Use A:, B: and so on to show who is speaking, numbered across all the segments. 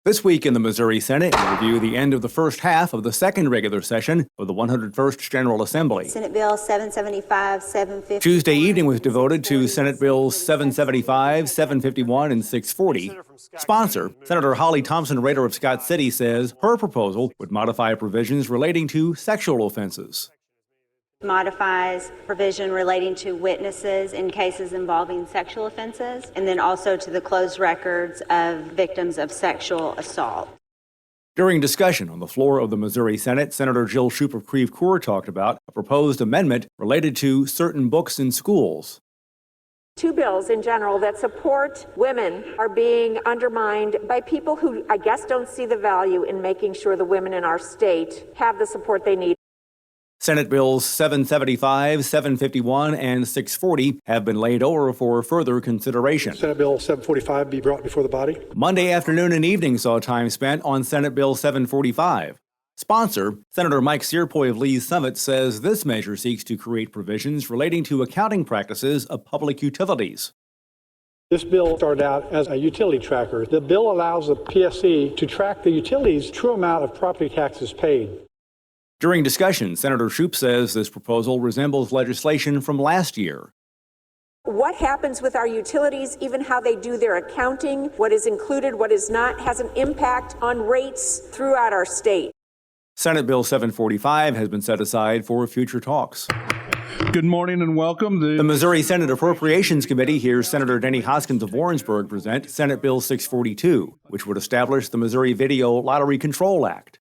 A: This week in the Missouri Senate, we review the end of the first half of the second regular session of the 101st General Assembly.
B: Senate Bill 775, 750.
A: Tuesday evening was devoted to Senate Bills 775, 751, and 640. Sponsor, Senator Holly Thompson, Rehder of Scott City, says her proposal would modify provisions relating to sexual offenses.
B: Modifies provision relating to witnesses in cases involving sexual offenses, and then also to the closed records of victims of sexual assault.
A: During discussion on the floor of the Missouri Senate, Senator Jill Schupp of Creve Coeur talked about a proposed amendment related to certain books in schools.
C: Two bills in general that support women are being undermined by people who, I guess, don't see the value in making sure the women in our state have the support they need.
A: Senate Bills 775, 751, and 640 have been laid over for further consideration.
D: Senate Bill 745 be brought before the body.
A: Monday afternoon and evening saw time spent on Senate Bill 745. Sponsor, Senator Mike Cierpiot of Lee's Summit, says this measure seeks to create provisions relating to accounting practices of public utilities.
D: This bill started out as a utility tracker. The bill allows the PSC to track the utilities' true amount of property taxes paid.
A: During discussion, Senator Schupp says this proposal resembles legislation from last year.
C: What happens with our utilities, even how they do their accounting, what is included, what is not, has an impact on rates throughout our state.
A: Senate Bill 745 has been set aside for future talks.
E: Good morning and welcome.
A: The Missouri Senate Appropriations Committee hears Senator Denny Hoskins of Warrensburg present Senate Bill 642, which would establish the Missouri Video Lottery Control Act.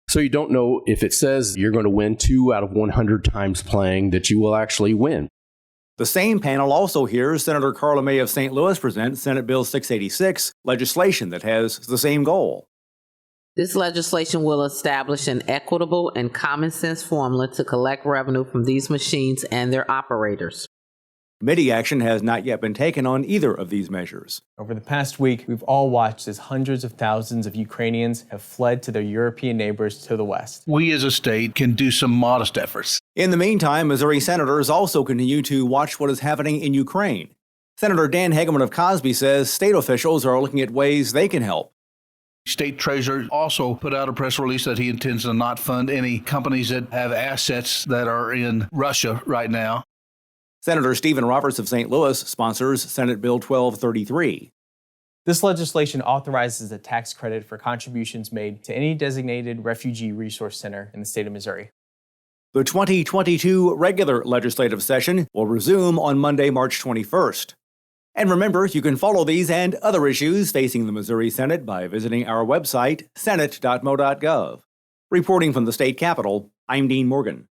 F: So you don't know if it says you're going to win 2 out of 100 times playing that you will actually win.
A: The same panel also hears Senator Karla May of St. Louis present Senate Bill 686, legislation that has the same goal.
G: This legislation will establish an equitable and common sense formula to collect revenue from these machines and their operators.
A: Committee action has not yet been taken on either of these measures.
H: Over the past week, we've all watched as hundreds of thousands of Ukrainians have fled to their European neighbors to the west.
E: We as a state can do some modest efforts.
A: In the meantime, Missouri senators also continue to watch what is happening in Ukraine. Senator Dan Hegeman of Cosby says state officials are looking at ways they can help.
E: State Treasurer also put out a press release that he intends to not fund any companies that have assets that are in Russia right now.
A: Senator Stephen Roberts of St. Louis sponsors Senate Bill 1233.
H: This legislation authorizes a tax credit for contributions made to any designated refugee resource center in the state of Missouri.
A: The 2022 regular legislative session will resume on Monday, March 21st. And remember, you can follow these and other issues facing the Missouri Senate by visiting our website, senate.mo.gov. Reporting from the state capitol, I'm Dean Morgan.